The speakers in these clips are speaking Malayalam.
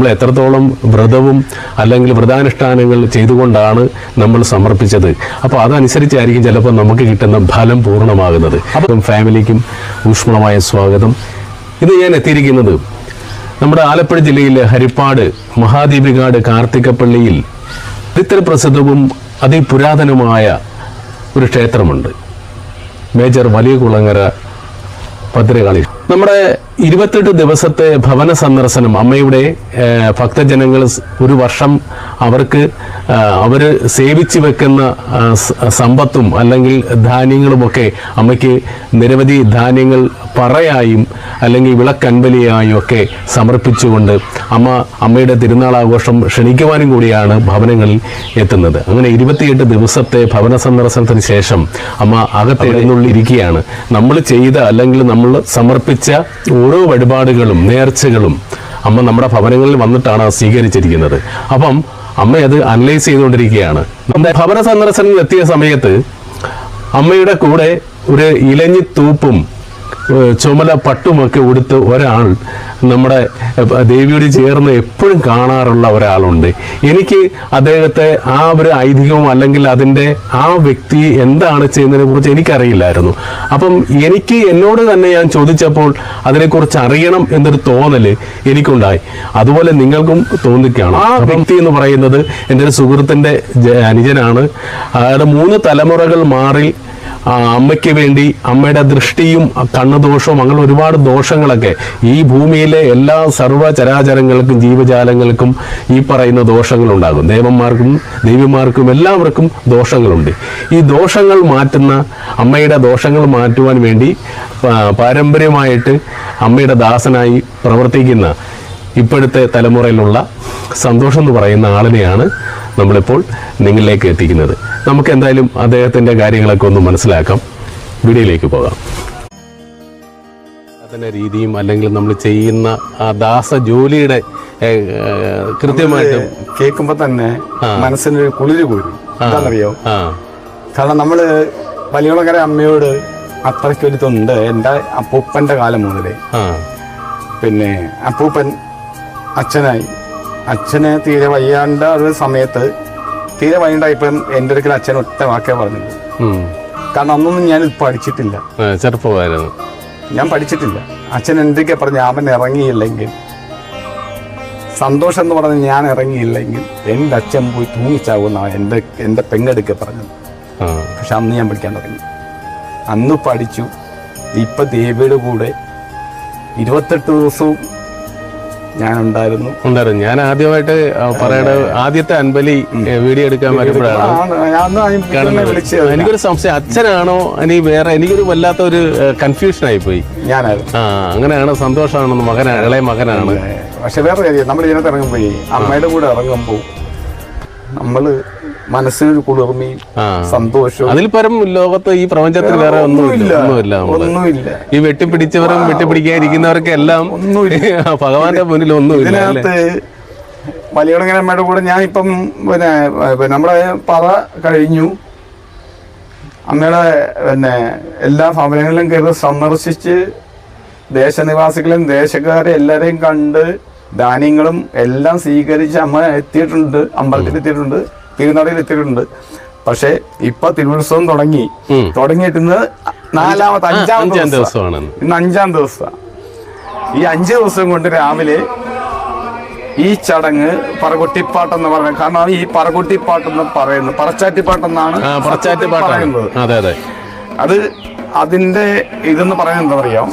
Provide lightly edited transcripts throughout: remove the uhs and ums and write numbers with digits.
നമ്മൾ എത്രത്തോളം വ്രതവും അല്ലെങ്കിൽ വ്രതാനുഷ്ഠാനങ്ങൾ ചെയ്തുകൊണ്ടാണ് നമ്മൾ സമർപ്പിച്ചത്. അപ്പോൾ അതനുസരിച്ചായിരിക്കും ചിലപ്പോൾ നമുക്ക് കിട്ടുന്ന ഫലം പൂർണ്ണമാകുന്നത്. അപ്പം ഫാമിലിക്കും ഊഷ്മളമായ സ്വാഗതം. ഇന്ന് ഞാൻ എത്തിയിരിക്കുന്നത് നമ്മുടെ ആലപ്പുഴ ജില്ലയിലെ ഹരിപ്പാട് മഹാദേവികാട് കാർത്തികപ്പള്ളിയിൽ ചരിത്രപ്രസിദ്ധവും അതിപുരാതനമായ ഒരു ക്ഷേത്രമുണ്ട്. മേജർ വലിയ കുളങ്ങര ഭദ്രകാളി. നമ്മുടെ 28 ദിവസത്തെ ഭവന സന്ദർശനം അമ്മയുടെ ഭക്തജനങ്ങൾ ഒരു വർഷം അവർ സേവിച്ചു വെക്കുന്ന സമ്പത്തും അല്ലെങ്കിൽ ധാന്യങ്ങളുമൊക്കെ അമ്മയ്ക്ക് നിരവധി ധാന്യങ്ങൾ പറയായും അല്ലെങ്കിൽ വിളക്കൻബലിയായും ഒക്കെ സമർപ്പിച്ചുകൊണ്ട് അമ്മയുടെ തിരുനാളാഘോഷം ക്ഷണിക്കുവാനും കൂടിയാണ് ഭവനങ്ങളിൽ എത്തുന്നത്. അങ്ങനെ 28 ദിവസത്തെ ഭവന സന്ദർശനത്തിന് ശേഷം അമ്മ അകത്തെഴുന്നള്ളിരിക്കുകയാണ്. നമ്മൾ ചെയ്ത അല്ലെങ്കിൽ നമ്മൾ സമർപ്പിച്ച ഓരോ വഴിപാടുകളും നേർച്ചകളും അമ്മ നമ്മുടെ ഭവനങ്ങളിൽ വന്നിട്ടാണ് സ്വീകരിച്ചിരിക്കുന്നത്. അപ്പം അമ്മ അത് അനലൈസ് ചെയ്തുകൊണ്ടിരിക്കുകയാണ്. നമ്മുടെ ഭവന സന്ദർശനം എത്തിയ സമയത്ത് അമ്മയുടെ കൂടെ ഒരു ഇലഞ്ഞി തൂപ്പും ചുമല പട്ടുമൊക്കെ ഉടുത്ത് ഒരാൾ നമ്മുടെ ദേവിയോട് ചേർന്ന് എപ്പോഴും കാണാറുള്ള ഒരാളുണ്ട്. എനിക്ക് അദ്ദേഹത്തെ ആ ഒരു ഐതിഹ്യവും അല്ലെങ്കിൽ അതിൻ്റെ ആ വ്യക്തി എന്താണ് ചെയ്യുന്നതിനെ കുറിച്ച് എനിക്കറിയില്ലായിരുന്നു. അപ്പം എന്നോട് തന്നെ ഞാൻ ചോദിച്ചപ്പോൾ അതിനെക്കുറിച്ച് അറിയണം എന്നൊരു തോന്നല് എനിക്കുണ്ടായി. അതുപോലെ നിങ്ങൾക്കും തോന്നിക്കുകയാണ്. ആ വ്യക്തി എന്ന് പറയുന്നത് എൻ്റെ ഒരു സുഹൃത്തിൻ്റെ അനുജനാണ്. അയാളുടെ 3 തലമുറകൾ മാറി അമ്മയ്ക്ക് വേണ്ടി അമ്മയുടെ ദൃഷ്ടിയും കണ്ണുദോഷവും അങ്ങനെ ഒരുപാട് ദോഷങ്ങളൊക്കെ ഈ ഭൂമിയിലെ എല്ലാ സർവ്വചരാചരങ്ങൾക്കും ജീവജാലങ്ങൾക്കും ഈ പറയുന്ന ദോഷങ്ങളുണ്ടാകും. ദേവന്മാർക്കും എല്ലാവർക്കും ദോഷങ്ങളുണ്ട്. ഈ ദോഷങ്ങൾ മാറ്റുന്ന അമ്മയുടെ ദോഷങ്ങൾ മാറ്റുവാൻ വേണ്ടി പാരമ്പര്യമായിട്ട് അമ്മയുടെ ദാസനായി പ്രവർത്തിക്കുന്ന ഇപ്പോഴത്തെ തലമുറയിലുള്ള സന്തോഷം എന്ന് പറയുന്ന ആളിനെയാണ് നമ്മളിപ്പോൾ നിങ്ങളിലേക്ക് എത്തിക്കുന്നത്. നമുക്ക് എന്തായാലും അദ്ദേഹത്തിൻ്റെ കാര്യങ്ങളൊക്കെ ഒന്ന് മനസ്സിലാക്കാം. വീഡിയോയിലേക്ക് പോകാം. അതിൻ്റെ രീതിയും അല്ലെങ്കിൽ നമ്മൾ ചെയ്യുന്ന ആ ദാസ ജോലിയുടെ കൃത്യമായിട്ട് കേൾക്കുമ്പോൾ തന്നെ മനസ്സിനൊരു കുളിര് പോരും. എന്താണെന്നറിയോ? കാരണം നമ്മള് വലിയകുളങ്ങര അമ്മയോട് അത്രയ്ക്ക് ഒരു തൊണ്ട് എൻ്റെ അപ്പൂപ്പൻ്റെ കാലം മുതലേ. പിന്നെ അപ്പൂപ്പൻ അച്ഛനായി. അച്ഛന് തീരെ വയ്യാണ്ട ഒരു സമയത്ത് തീരെ വയ്യണ്ടായപ്പം എൻ്റെ ഒരിക്കലും അച്ഛൻ ഒറ്റ വാക്കേ പറഞ്ഞില്ല. കാരണം അന്നൊന്നും ഞാൻ പഠിച്ചിട്ടില്ല, ചെറുപ്പമായിരുന്നു, ഞാൻ പഠിച്ചിട്ടില്ല. അച്ഛൻ എന്തൊക്കെ പറഞ്ഞു, അവൻ ഇറങ്ങിയില്ലെങ്കിൽ സന്തോഷം എന്ന് പറഞ്ഞ് ഞാൻ ഇറങ്ങിയില്ലെങ്കിൽ എൻ്റെ അച്ഛൻ പോയി തൂങ്ങിച്ചാകുന്ന എൻ്റെ പെങ്ങെടുക്കെ പറഞ്ഞത്. പക്ഷെ അന്ന് ഞാൻ പഠിക്കാൻ തുടങ്ങി, അന്ന് പഠിച്ചു. ഇപ്പം ദേവിയുടെ കൂടെ 28 ദിവസവും ഞാനുണ്ടായിരുന്നു. ഞാൻ ആദ്യമായിട്ട് ആദ്യത്തെ അൻബലി വീഡിയോ എടുക്കാൻ വരുമ്പോഴാണ് എനിക്കൊരു സംശയം, അച്ഛനാണോ ഇനി വേറെ, എനിക്കൊരു വല്ലാത്ത ഒരു കൺഫ്യൂഷൻ ആയിപ്പോയി. ഞാനായിരുന്നു. അങ്ങനെയാണ്, സന്തോഷമാണെന്ന് മകനാണ്, ഇളയ മകനാണ്. പക്ഷെ വേറെ കാര്യം, നമ്മൾ ഇതിനകത്ത് ഇറങ്ങുമ്പോഴേ അമ്മയുടെ കൂടെ ഇറങ്ങുമ്പോൾ നമ്മള് മനസ്സിനൊരു കുളിർമയും സന്തോഷവും. അതിൽ പരം ലോകത്ത് ഈ പ്രപഞ്ചത്തിൽ വേറെ ഒന്നുമില്ല. ഈ വെട്ടിപ്പിടിച്ചവരും വെട്ടിപ്പിടിക്കാതിരിക്കുന്നവർക്ക് എല്ലാം ഭഗവാന്റെ മുന്നിൽ ഒന്നുമില്ല. ഇതിനകത്ത് വലിയകുളങ്ങര അമ്മയുടെ കൂടെ ഞാൻ ഇപ്പം പിന്നെ നമ്മുടെ പറ കഴിഞ്ഞു. അമ്മയുടെ എല്ലാ ഭവനങ്ങളിലും കയറി സന്ദർശിച്ച് ദേശനിവാസികളും ദേശക്കാരെ എല്ലാരെയും കണ്ട് ധാന്യങ്ങളും എല്ലാം സ്വീകരിച്ച് അമ്മ എത്തിയിട്ടുണ്ട്, അമ്പലത്തിൽ എത്തിയിട്ടുണ്ട്, തിരുനാളിൽ എത്തിയിട്ടുണ്ട്. പക്ഷെ ഇപ്പൊ തിരുവുത്സവം തുടങ്ങിയിട്ട് ഇന്ന് അഞ്ചാം ദിവസമാണ്. ഇന്ന് 5ാം ദിവസമാണ്. ഈ 5 ദിവസം കൊണ്ട് രാവിലെ ഈ ചടങ്ങ് പറകൊട്ടിപ്പാട്ടെന്ന് പറയുന്നത്. കാരണം ഈ പറകൊട്ടിപ്പാട്ടെന്ന് പറയുന്നത് പറച്ചാറ്റിപ്പാട്ടെന്നാണ് പറയുന്നത്. അത് അതിന്റെ ഇതെന്ന് പറയുന്നത് എന്താ പറയാ,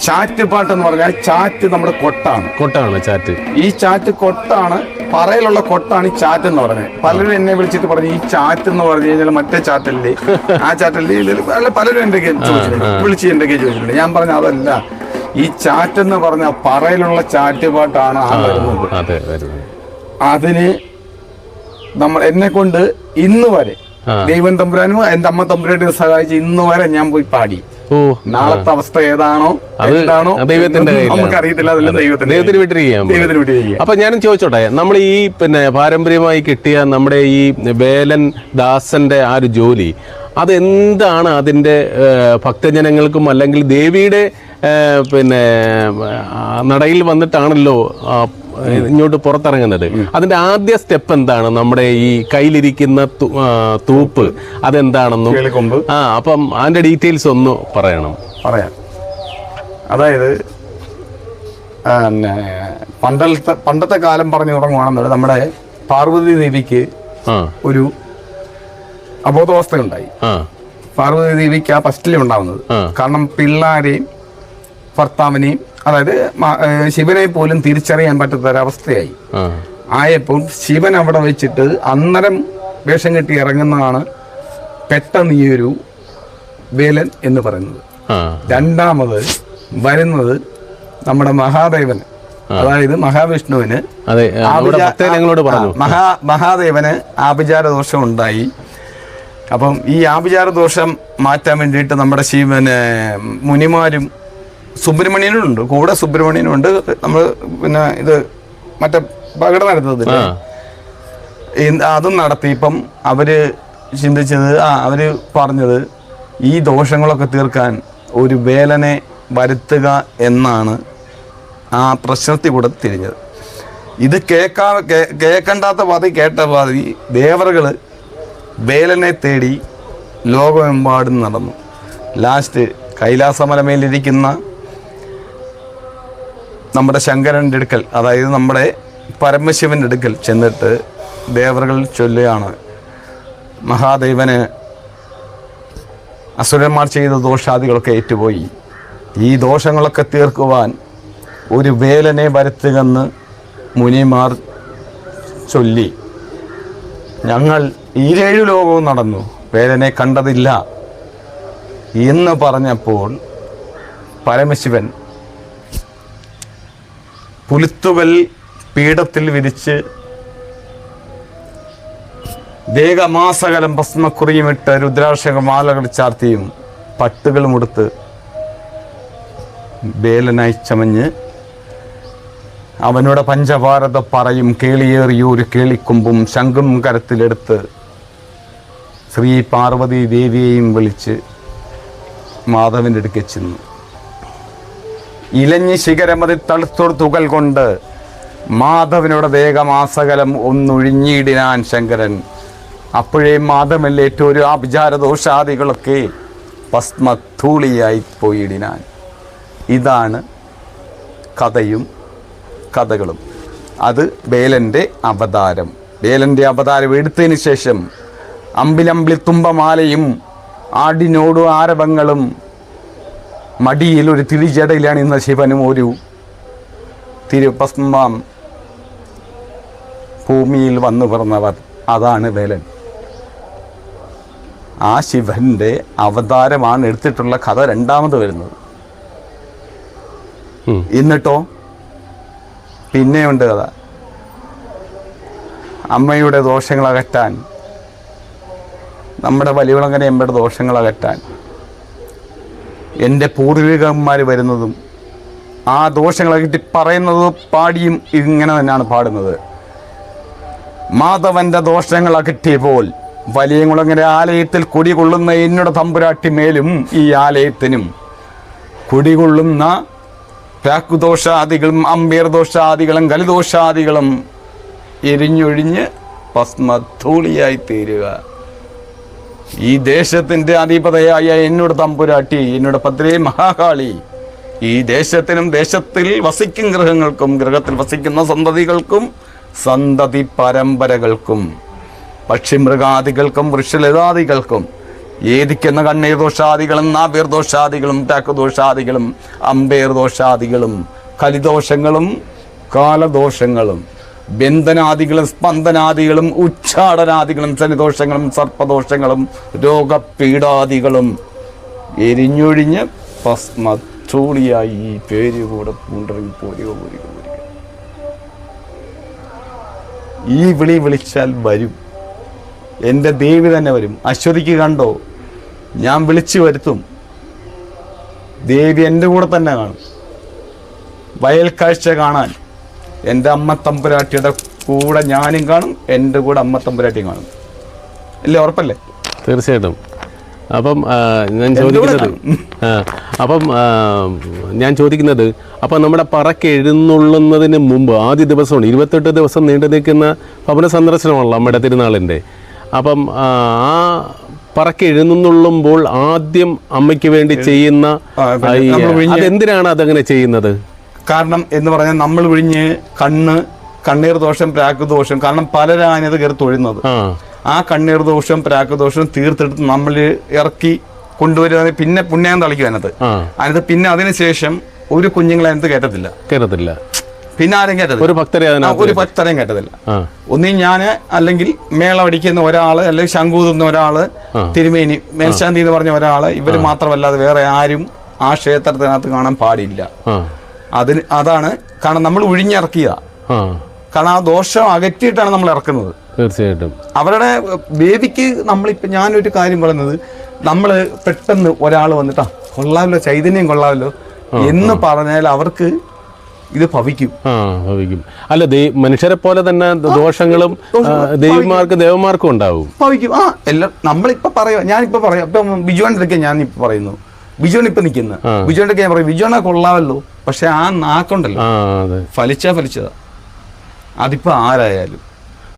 ചാറ്റുപാട്ട് എന്ന് പറഞ്ഞാൽ ചാറ്റ് നമ്മുടെ കൊട്ടാണ് ചാറ്റ്. ഈ ചാറ്റ് കൊട്ടാണ്, പറയിലുള്ള കൊട്ടാണ് ഈ ചാറ്റ് എന്ന് പറഞ്ഞത്. പലരും എന്നെ വിളിച്ചിട്ട് പറഞ്ഞു, ഈ ചാറ്റ് എന്ന് പറഞ്ഞു കഴിഞ്ഞാൽ മറ്റേ ചാറ്റല്ലേ, ആ ചാറ്റല്ലേ, പലരും എന്തൊക്കെ വിളിച്ച് എന്തൊക്കെ ചോദിച്ചിട്ടുണ്ട്. ഞാൻ പറഞ്ഞു അതല്ല, ഈ ചാറ്റ് എന്ന് പറഞ്ഞ പറയിലുള്ള ചാറ്റുപാട്ടാണ് ആ വരുന്നത്. അതിന് എന്നെ കൊണ്ട് ഇന്ന് വരെ ദൈവം തമ്പുരാനും എന്റെ അമ്മ തമ്പുരാനും സഹായിച്ച് ഇന്ന് വരെ ഞാൻ പോയി പാടി. നാളത്തെ അവസ്ഥ ഏതാണോ എന്താണോ നമുക്ക് അറിയത്തില്ല, അതെല്ലാം ദൈവത്തിന് വിട്ടിരിക്കുക. അപ്പൊ ഞാനും ചോദിച്ചോട്ടെ, നമ്മൾ ഈ പാരമ്പര്യമായി കിട്ടിയ നമ്മുടെ ഈ വേലൻ ദാസന്റെ ആ ഒരു ജോലി, അതെന്താണ് അതിന്റെ ഭക്തജനങ്ങൾക്കും അല്ലെങ്കിൽ ദേവിയുടെ നടയിൽ വന്നിട്ടാണല്ലോ ഇങ്ങോട്ട് പുറത്തിറങ്ങുന്നത്. അതിന്റെ ആദ്യ സ്റ്റെപ്പ് എന്താണ്? നമ്മുടെ ഈ കയ്യിലിരിക്കുന്ന തൂപ്പ് അതെന്താണെന്നും അപ്പം അതിന്റെ ഡീറ്റെയിൽസ് ഒന്ന് പറയാം. അതായത് പണ്ടത്തെ കാലം പറഞ്ഞു തുടങ്ങുവാണെന്നുള്ളത് നമ്മുടെ പാർവതി ദേവിക്ക് ഒരു അബോധാവസ്ഥയുണ്ടായി. പാർവതി ദേവിക്ക് ആ ഫസ്റ്റിലേ ഉണ്ടാവുന്നത്. കാരണം പിള്ളാരെയും ഭർത്താവിനെയും, അതായത് ശിവനെ പോലും തിരിച്ചറിയാൻ പറ്റാത്ത ഒരവസ്ഥയായി ആയപ്പോൾ ശിവൻ അവിടെ വെച്ചിട്ട് അന്നേരം വേഷം കെട്ടി ഇറങ്ങുന്നതാണ് പെട്ടെന്ന് ഈ ഒരു വേലൻ എന്ന് പറയുന്നത്. രണ്ടാമത് വരുന്നത് നമ്മുടെ മഹാദേവന്, അതായത് മഹാവിഷ്ണുവിന് മഹാദേവന് ആഭിചാര ദോഷം ഉണ്ടായി. അപ്പം ഈ ആഭിചാര ദോഷം മാറ്റാൻ വേണ്ടിയിട്ട് നമ്മുടെ ശിവന് മുനിമാരും സുബ്രഹ്മണ്യനുണ്ട്, കൂടെ സുബ്രഹ്മണ്യനുണ്ട്. നമ്മൾ പിന്നെ ഇത് മറ്റേ പകട നടത്തുന്നത് അതും നടത്തി. ഇപ്പം അവര് ചിന്തിച്ചത്, അവര് പറഞ്ഞത് ഈ ദോഷങ്ങളൊക്കെ തീർക്കാൻ ഒരു വേലനെ വരുത്തുക എന്നാണ് ആ പ്രശ്നത്തിൽ കൂടെ തിരിഞ്ഞത്. ഇത് കേൾക്കണ്ടാത്ത പാതി കേട്ട പാതി ദേവറുകള് വേലനെ തേടി ലോകമെമ്പാടും നടന്നു. ലാസ്റ്റ് കൈലാസമലമേലിരിക്കുന്ന നമ്മുടെ ശങ്കരൻ്റെ അടുക്കൽ, അതായത് നമ്മുടെ പരമശിവൻ്റെ അടുക്കൽ ചെന്നിട്ട് ദേവറുകൾ ചൊല്ലുകയാണ്, മഹാദേവന് അസുരന്മാർ ചെയ്ത ദോഷാദികളൊക്കെ ഏറ്റുപോയി, ഈ ദോഷങ്ങളൊക്കെ തീർക്കുവാൻ ഒരു വേലനെ വരുത്തുകെന്ന് മുനിമാർ ചൊല്ലി. ഞങ്ങൾ 7 ലോകവും നടന്നു, വേലനെ കണ്ടതില്ല എന്ന് പറഞ്ഞപ്പോൾ പരമശിവൻ പുലിത്തുവൽ പീഠത്തിൽ വിരിച്ച് ദേഹമാസകലം ഭസ്മക്കുറിയുമിട്ട് രുദ്രാക്ഷമാലകൾ ചാർത്തിയും പട്ടുകളും ഉടുത്ത് വേലനായി ചമഞ്ഞ് അവനോട് പഞ്ചഭാരത പറയും കേളിയേറിയൊരു കേളിക്കൊമ്പും ശംഖും കരത്തിലെടുത്ത് ശ്രീ പാർവതി ദേവിയെയും വിളിച്ച് മാധവൻ്റെ അടുക്കൽ ചെന്നു. ഇലഞ്ഞി ശിഖരമതി തളുത്തൊരു തുകൽ കൊണ്ട് മാധവനോട് ദേഹമാസകലം ഒന്നൊഴിഞ്ഞിടിനാൻ ശങ്കരൻ. അപ്പോഴേ മാധവനിലേറ്റൊരു ആഭിചാരദോഷാദികളൊക്കെ ഭസ്മധൂളിയായി പോയിടിനാൻ. ഇതാണ് കഥയും കഥകളും. അത് വേലൻ്റെ അവതാരം. വേലൻ്റെ അവതാരം എടുത്തതിന് ശേഷം അമ്പിലമ്പിളി തുമ്പമാലയും ആടിനോടു ആരവങ്ങളും മടിയിൽ ഒരു തിരിജടയിലാണ് ഇന്ന് ശിവനും ഒരു തിരുഭസ്മം ഭൂമിയിൽ വന്നു പിറന്നവർ. അതാണ് വേലൻ. ആ ശിവന്റെ അവതാരമാണ് എടുത്തിട്ടുള്ള കഥ രണ്ടാമത് വരുന്നത്. എന്നിട്ടോ പിന്നെയുണ്ട് കഥ. അമ്മയുടെ ദോഷങ്ങൾ അകറ്റാൻ, നമ്മുടെ വലിയകുളങ്ങര എമ്പയുടെ ദോഷങ്ങൾ അകറ്റാൻ എൻ്റെ പൂർവികന്മാർ വരുന്നതും ആ ദോഷങ്ങളകറ്റി പറയുന്നതും പാടിയും ഇങ്ങനെ തന്നെയാണ് പാടുന്നത്. മാധവന്റെ ദോഷങ്ങൾ അകറ്റിയപ്പോൾ വലിയകുളങ്ങര ആലയത്തിൽ കുടികൊള്ളുന്ന എന്നോട് തമ്പുരാട്ടി മേലും ഈ ആലയത്തിനും കുടികൊള്ളുന്ന പ്രാക്കുദോഷാദികളും അമ്പേർ ദോഷാദികളും കലിദോഷാദികളും എരിഞ്ഞൊഴിഞ്ഞ് ഭസ്മധൂളിയായി തീരുക. ഈ ദേശത്തിൻ്റെ അധിപതയായ എന്നോട് തമ്പുരാട്ടി, എന്നോട് ഭദ്രേ മഹാകാളി, ഈ ദേശത്തിനും ദേശത്തിൽ വസിക്കും ഗൃഹങ്ങൾക്കും ഗൃഹത്തിൽ വസിക്കുന്ന സന്തതികൾക്കും സന്തതി പരമ്പരകൾക്കും പക്ഷിമൃഗാദികൾക്കും വൃക്ഷലതാദികൾക്കും ഏതിക്കുന്ന കണ്ണീർ ദോഷാദികളും നാബീർ ദോഷാദികളും പ്രാക്കുദോഷാദികളും അമ്പേർ ദോഷാദികളും കലിദോഷങ്ങളും കാലദോഷങ്ങളും ബന്ധനാദികളും സ്പന്ദനാദികളും ഉച്ചാടനാദികളും ശനിദോഷങ്ങളും സർപ്പദോഷങ്ങളും രോഗപീഠാദികളും എരിഞ്ഞൊഴിഞ്ഞ് ഭസ്മധൂളിയായി ഈ പേര് കൂടെ പൂണ്ടിറങ്ങി പോരുക. ഈ വിളി വിളിച്ചാൽ വരും. എൻ്റെ ദേവി തന്നെ വരും. അശ്വതിക്ക് കണ്ടോ, ഞാൻ വിളിച്ചു വരുത്തും. ദേവി എൻ്റെ കൂടെ തന്നെ കാണും. വയൽക്കാഴ്ച കാണാൻ എൻ്റെ അമ്മ തമ്പുരാട്ടിയുടെ കൂടെ ഞാനും കാണും, എൻ്റെ കൂടെ അമ്മ തമ്പുരാട്ടിയും കാണും. ഇല്ലേ, ഉറപ്പല്ലേ? തീർച്ചയായിട്ടും. അപ്പം ഞാൻ ചോദിക്കുന്നത്, അപ്പം ഞാൻ ചോദിക്കുന്നത്, അപ്പം നമ്മുടെ പറക്ക് എഴുന്നള്ളുന്നതിന് മുമ്പ് ആദ്യ ദിവസമാണ് 28 ദിവസം നീണ്ടു നിൽക്കുന്ന ഭവന സന്ദർശനമാണല്ലോ നമ്മുടെ തിരുനാളിൻ്റെ. അപ്പം ആ പറക്ക് എഴുന്നള്ളുമ്പോൾ ആദ്യം അമ്മയ്ക്ക് വേണ്ടി ചെയ്യുന്ന അതെന്തിനാണ് അതങ്ങനെ ചെയ്യുന്നത്? കാരണം എന്ന് പറഞ്ഞാൽ നമ്മൾ വിഴിഞ്ഞ് കണ്ണീർ ദോഷം, പ്രാക്ക് ദോഷം, കാരണം പലരാണ് ഇത് കയറി തൊഴുന്നത്. ആ കണ്ണീർ ദോഷം, പ്രാക്ക് ദോഷം തീർത്തെടുത്ത് നമ്മൾ ഇറക്കി കൊണ്ടുവരുന്നത് പിന്നെ പുണ്യം തളിക്കും അതിനകത്ത്. പിന്നെ അതിനുശേഷം ഒരു കുഞ്ഞുങ്ങളെ അതിനകത്ത് കയറ്റത്തില്ല. പിന്നെ ആരും കയറ്റത്തില്ല, ഒരു ഭക്തരെയും കയറ്റത്തില്ല. ഒന്നീ ഞാൻ അല്ലെങ്കിൽ മേളമടിക്കുന്ന ഒരാള്, അല്ലെങ്കിൽ ശംഖൂതുന്ന ഒരാള്, തിരുമേനി, മേൽശാന്തി എന്ന് പറഞ്ഞ ഒരാള്, ഇവര് മാത്രമല്ലാതെ വേറെ ആരും ആ ക്ഷേത്രത്തിനകത്ത് കാണാൻ പാടില്ല. അതാണ് കാരണം നമ്മൾ ഒഴിഞ്ഞിറക്കിയതാ. കാരണം ആ ദോഷം അകറ്റിയിട്ടാണ് നമ്മൾ ഇറക്കുന്നത്. തീർച്ചയായിട്ടും അവരുടെ വേദിക്ക് നമ്മളിപ്പോ ഞാനൊരു കാര്യം പറയുന്നത്, നമ്മള് പെട്ടെന്ന് ഒരാൾ വന്നിട്ടാ കൊള്ളാമല്ലോ, ചൈതന്യം കൊള്ളാമല്ലോ എന്ന് പറഞ്ഞാൽ അവർക്ക് ഇത് ഭവിക്കും. അല്ല, മനുഷ്യരെ പോലെ തന്നെ ദോഷങ്ങളും ദേവന്മാർക്കും ഉണ്ടാവും, ഭവിക്കും. എല്ലാം നമ്മളിപ്പോ പറയാ, ഞാനിപ്പോ പറയാം. ഇപ്പം ബിജുവിന്റെ അടുക്കെ ഞാൻ ഇപ്പൊ പറയുന്നു, ബിജുവൻ ഇപ്പൊ നിൽക്കുന്ന ബിജുവിന്റെ ഞാൻ പറയും, ബിജുവനെ കൊള്ളാമല്ലോ, പക്ഷെ ആ നാക്കുണ്ടല്ലോ ഫലിച്ചതാ. അതിപ്പോ ആരായാലും